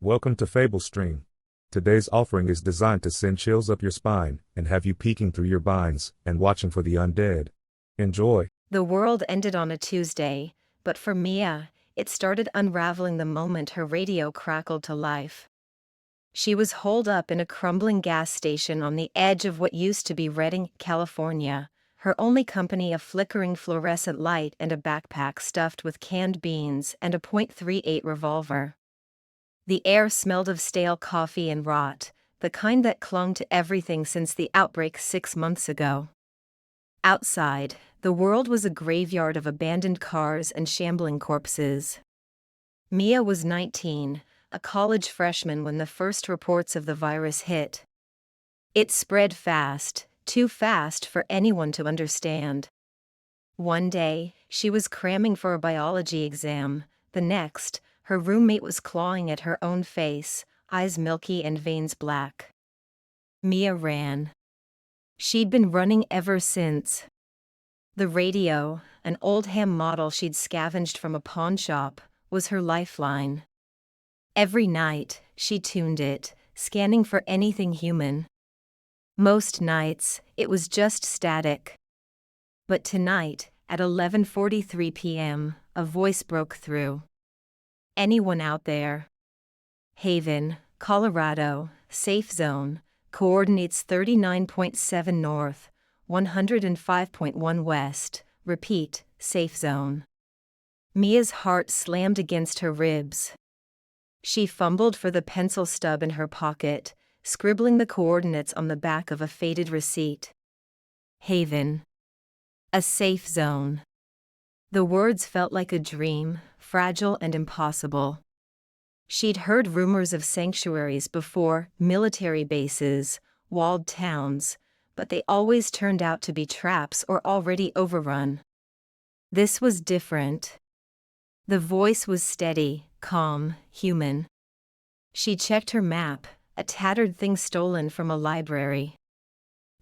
Welcome to Fable Stream. Today's offering is designed to send chills up your spine and have you peeking through your binds and watching for the undead. Enjoy. The world ended on a Tuesday, but for Mia, it started unraveling the moment her radio crackled to life. She was holed up in a crumbling gas station on the edge of what used to be Redding, California, her only company a flickering fluorescent light and a backpack stuffed with canned beans and a .38 revolver. The air smelled of stale coffee and rot, the kind that clung to everything since the outbreak 6 months ago. Outside, the world was a graveyard of abandoned cars and shambling corpses. Mia was 19, a college freshman when the first reports of the virus hit. It spread fast, too fast for anyone to understand. One day, she was cramming for a biology exam. The next, her roommate was clawing at her own face, eyes milky and veins black. Mia ran. She'd been running ever since. The radio, an old ham model she'd scavenged from a pawn shop, was her lifeline. Every night, she tuned it, scanning for anything human. Most nights, it was just static. But tonight, at 11:43 p.m., a voice broke through. Anyone out there? Haven, Colorado, safe zone, coordinates 39.7 north, 105.1 west, repeat, safe zone. Mia's heart slammed against her ribs. She fumbled for the pencil stub in her pocket, scribbling the coordinates on the back of a faded receipt. Haven. A safe zone. The words felt like a dream, fragile and impossible. She'd heard rumors of sanctuaries before, military bases, walled towns, but they always turned out to be traps or already overrun. This was different. The voice was steady, calm, human. She checked her map, a tattered thing stolen from a library.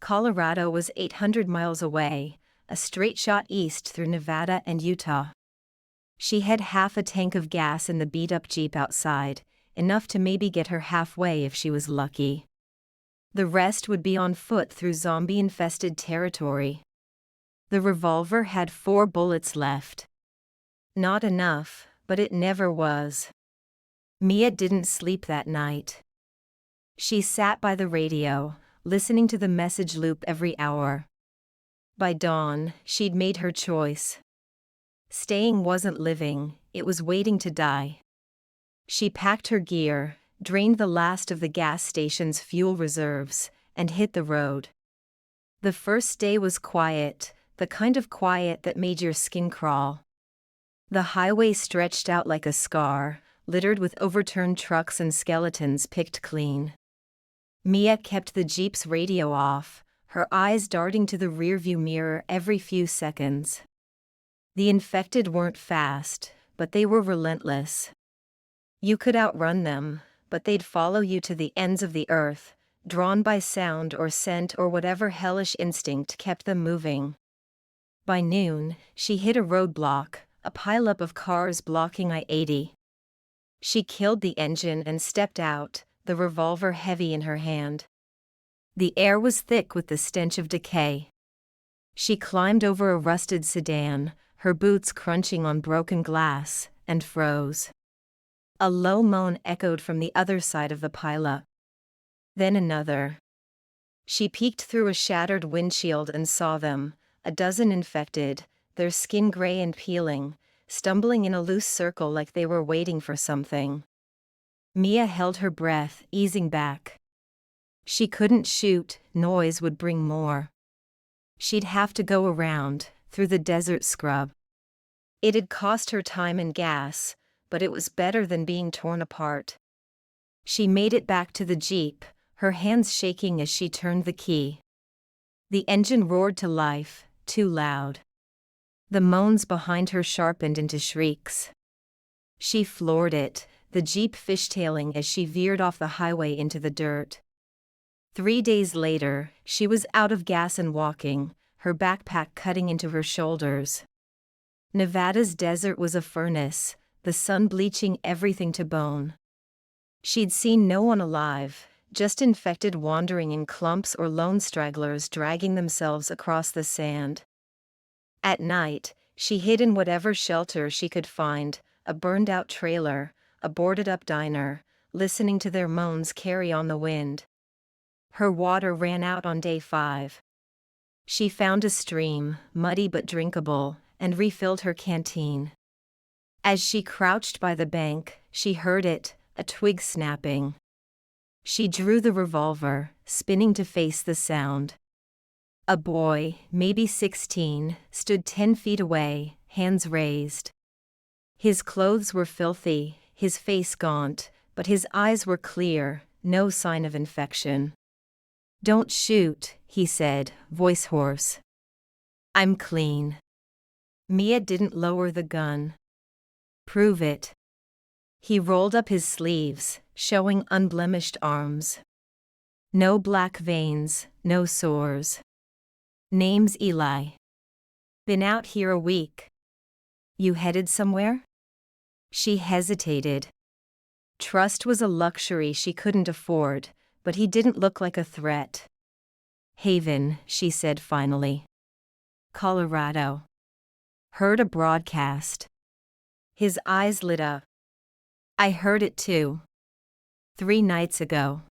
Colorado was 800 miles away, a straight shot east through Nevada and Utah. She had half a tank of gas in the beat-up Jeep outside, enough to maybe get her halfway if she was lucky. The rest would be on foot through zombie-infested territory. The revolver had 4 bullets left. Not enough, but it never was. Mia didn't sleep that night. She sat by the radio, listening to the message loop every hour. By dawn, she'd made her choice. Staying wasn't living, it was waiting to die. She packed her gear, drained the last of the gas station's fuel reserves, and hit the road. The first day was quiet, the kind of quiet that made your skin crawl. The highway stretched out like a scar, littered with overturned trucks and skeletons picked clean. Mia kept the Jeep's radio off, her eyes darting to the rearview mirror every few seconds. The infected weren't fast, but they were relentless. You could outrun them, but they'd follow you to the ends of the earth, drawn by sound or scent or whatever hellish instinct kept them moving. By noon, she hit a roadblock, a pileup of cars blocking I-80. She killed the engine and stepped out, the revolver heavy in her hand. The air was thick with the stench of decay. She climbed over a rusted sedan, her boots crunching on broken glass, and froze. A low moan echoed from the other side of the pileup. Then another. She peeked through a shattered windshield and saw them, a dozen infected, their skin gray and peeling, stumbling in a loose circle like they were waiting for something. Mia held her breath, easing back. She couldn't shoot, noise would bring more. She'd have to go around, through the desert scrub. It'd cost her time and gas, but it was better than being torn apart. She made it back to the Jeep, her hands shaking as she turned the key. The engine roared to life, too loud. The moans behind her sharpened into shrieks. She floored it, the Jeep fishtailing as she veered off the highway into the dirt. 3 days later, she was out of gas and walking, her backpack cutting into her shoulders. Nevada's desert was a furnace, the sun bleaching everything to bone. She'd seen no one alive, just infected wandering in clumps or lone stragglers dragging themselves across the sand. At night, she hid in whatever shelter she could find, a burned-out trailer, a boarded-up diner, listening to their moans carry on the wind. Her water ran out on day 5. She found a stream, muddy but drinkable, and refilled her canteen. As she crouched by the bank, she heard it, a twig snapping. She drew the revolver, spinning to face the sound. A boy, maybe 16, stood 10 feet away, hands raised. His clothes were filthy, his face gaunt, but his eyes were clear, no sign of infection. "Don't shoot," he said, voice hoarse. "I'm clean." Mia didn't lower the gun. "Prove it." He rolled up his sleeves, showing unblemished arms. No black veins, no sores. "Name's Eli. Been out here a week. You headed somewhere?" She hesitated. Trust was a luxury she couldn't afford, but he didn't look like a threat. "Haven," she said finally. "Colorado. Heard a broadcast." His eyes lit up. "I heard it too. 3 nights ago.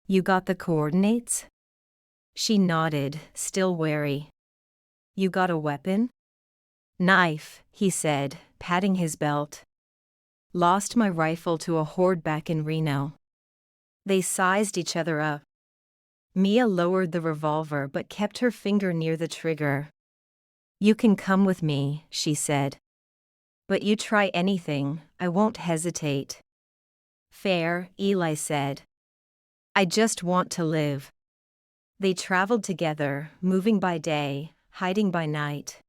You got the coordinates?" She nodded, still wary. "You got a weapon?" "Knife," he said, patting his belt. "Lost my rifle to a horde back in Reno." They sized each other up. Mia lowered the revolver but kept her finger near the trigger. "You can come with me," she said. "But you try anything, I won't hesitate." "Fair," Eli said. "I just want to live." They traveled together, moving by day, hiding by night.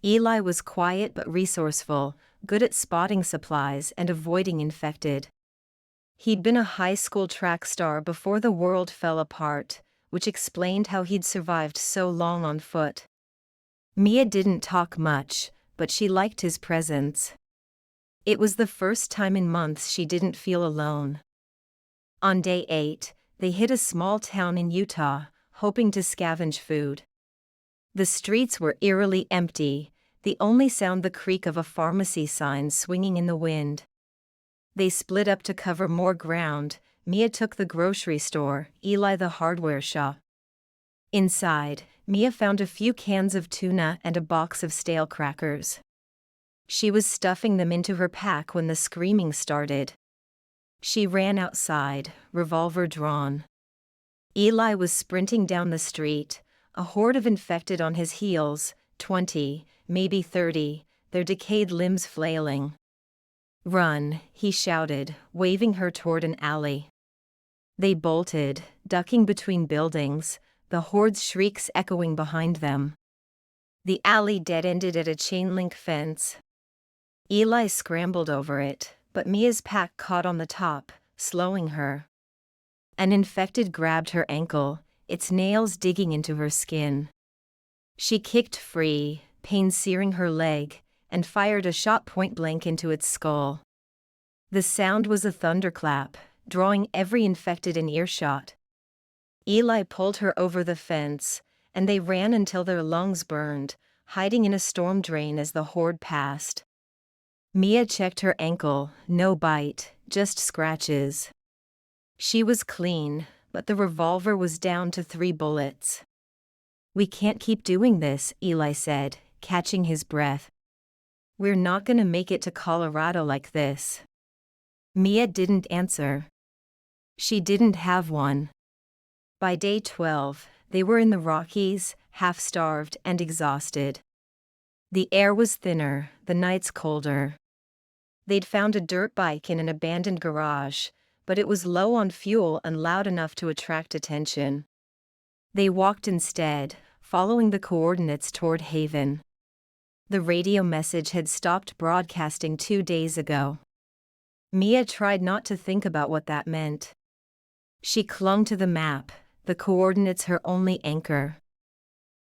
Eli was quiet but resourceful, good at spotting supplies and avoiding infected. He'd been a high school track star before the world fell apart, which explained how he'd survived so long on foot. Mia didn't talk much, but she liked his presence. It was the first time in months she didn't feel alone. On day 8, they hit a small town in Utah, hoping to scavenge food. The streets were eerily empty, the only sound the creak of a pharmacy sign swinging in the wind. They split up to cover more ground. Mia took the grocery store, Eli the hardware shop. Inside, Mia found a few cans of tuna and a box of stale crackers. She was stuffing them into her pack when the screaming started. She ran outside, revolver drawn. Eli was sprinting down the street, a horde of infected on his heels, 20, maybe 30, their decayed limbs flailing. "Run," he shouted, waving her toward an alley. They bolted, ducking between buildings, the horde's shrieks echoing behind them. The alley dead-ended at a chain-link fence. Eli scrambled over it, but Mia's pack caught on the top, slowing her. An infected grabbed her ankle, its nails digging into her skin. She kicked free, pain searing her leg, and fired a shot point-blank into its skull. The sound was a thunderclap, drawing every infected in earshot. Eli pulled her over the fence, and they ran until their lungs burned, hiding in a storm drain as the horde passed. Mia checked her ankle, no bite, just scratches. She was clean, but the revolver was down to 3 bullets. "We can't keep doing this," Eli said, catching his breath. "We're not gonna make it to Colorado like this." Mia didn't answer. She didn't have one. By day 12, they were in the Rockies, half-starved and exhausted. The air was thinner, the nights colder. They'd found a dirt bike in an abandoned garage, but it was low on fuel and loud enough to attract attention. They walked instead, following the coordinates toward Haven. The radio message had stopped broadcasting 2 days ago. Mia tried not to think about what that meant. She clung to the map, the coordinates her only anchor.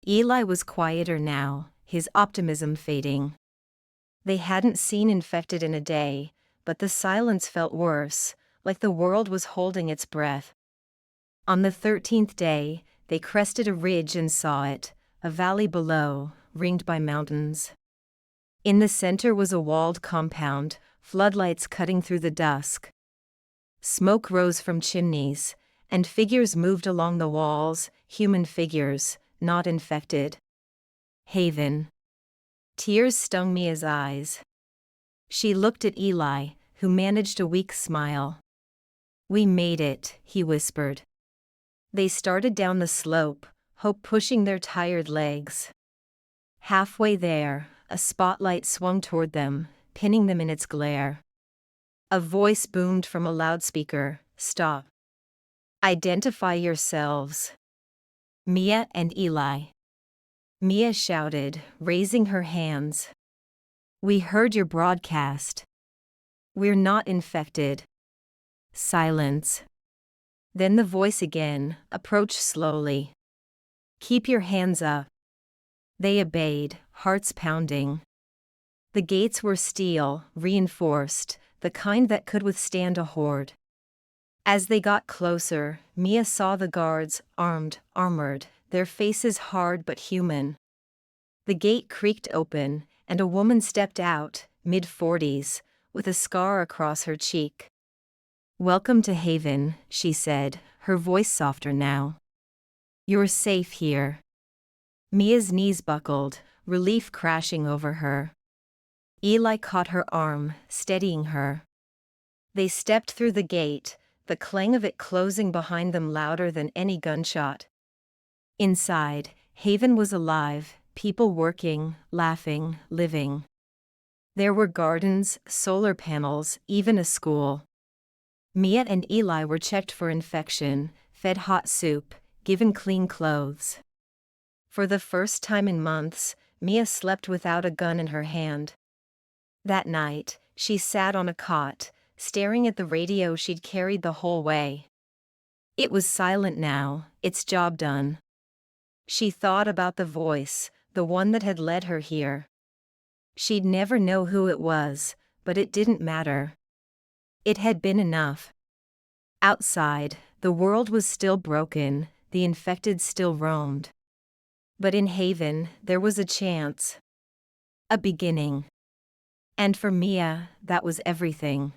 Eli was quieter now, his optimism fading. They hadn't seen infected in a day, but the silence felt worse, like the world was holding its breath. On the 13th day, they crested a ridge and saw it, a valley below, ringed by mountains. In the center was a walled compound, floodlights cutting through the dusk. Smoke rose from chimneys, and figures moved along the walls, human figures, not infected. Haven. Tears stung Mia's eyes. She looked at Eli, who managed a weak smile. "We made it," he whispered. They started down the slope, Hope pushing their tired legs. Halfway there, a spotlight swung toward them, pinning them in its glare. A voice boomed from a loudspeaker, "Stop. Identify yourselves." Mia and Eli. Mia shouted, raising her hands. "We heard your broadcast. We're not infected." Silence. Then the voice again, approached slowly. "Keep your hands up." They obeyed, hearts pounding. The gates were steel, reinforced, the kind that could withstand a horde. As they got closer, Mia saw the guards, armed, armored, their faces hard but human. The gate creaked open, and a woman stepped out, mid-40s, with a scar across her cheek. "Welcome to Haven," she said, her voice softer now. "You're safe here." Mia's knees buckled, relief crashing over her. Eli caught her arm, steadying her. They stepped through the gate, the clang of it closing behind them louder than any gunshot. Inside, Haven was alive, people working, laughing, living. There were gardens, solar panels, even a school. Mia and Eli were checked for infection, fed hot soup, given clean clothes. For the first time in months, Mia slept without a gun in her hand. That night, she sat on a cot, staring at the radio she'd carried the whole way. It was silent now, its job done. She thought about the voice, the one that had led her here. She'd never know who it was, but it didn't matter. It had been enough. Outside, the world was still broken, the infected still roamed. But in Haven, there was a chance. A beginning. And for Mia, that was everything.